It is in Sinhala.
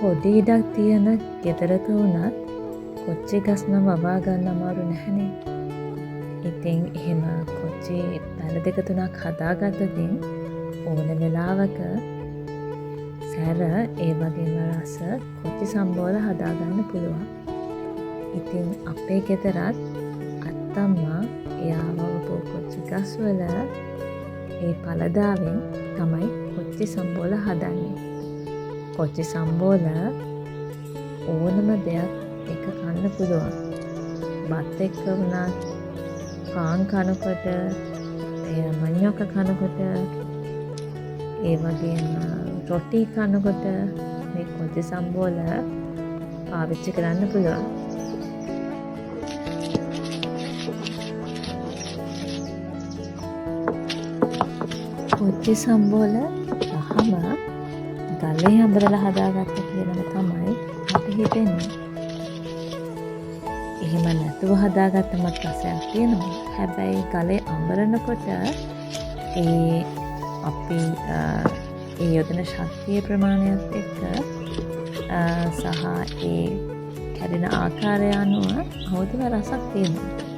පොඩි ඉඩක් තියෙන ගෙදරක වුණත් කොච්චි ගස් නම් වවා ගන්න අමාරු නැහැනේ. ඉතින් එහෙම කොච්චි පැල දෙක තුනක් හදාගත්තතින් ඕන වෙලාවක සැර ඒ වගේම රස කොච්චි සම්බෝල හදාගන්න පුළුවන්. ඉතින් අපේ ගෙදරත් අත්තම්මා එයාවවපු කොච්චි ගස්වල ඒ පලදාවෙන් තමයි කොච්චි සම්බෝල හදන්නේ. කොච්චි සම්බෝල ඕනම දෙයක් එක කන්න පුළුවන්. බත් එක්ක වුණත්, පාන් කනකොට, මඤ්ඤොක කනකොට, ඒ වගේම රොටි කනකොට මේ කොච්චි සම්බෝල පාවිච්චි කරන්න පුළුවන්. කොච්චි සම්බෝල රහම ගලේ අඹරලා හදාගත්ත කියලම තමයි මට හිතෙන්නේ. එහෙම නැතුව හදාගත්තමත් රසයක් තියෙනවා. හැබැයි ගලේ අඹරනකොට අපි ඒ යොදන ශක්තිය ප්‍රමාණයත් එක්ක සහ ඒ කැඩෙන ආකාරය අනුව හොඳම රසක් තියෙනවා.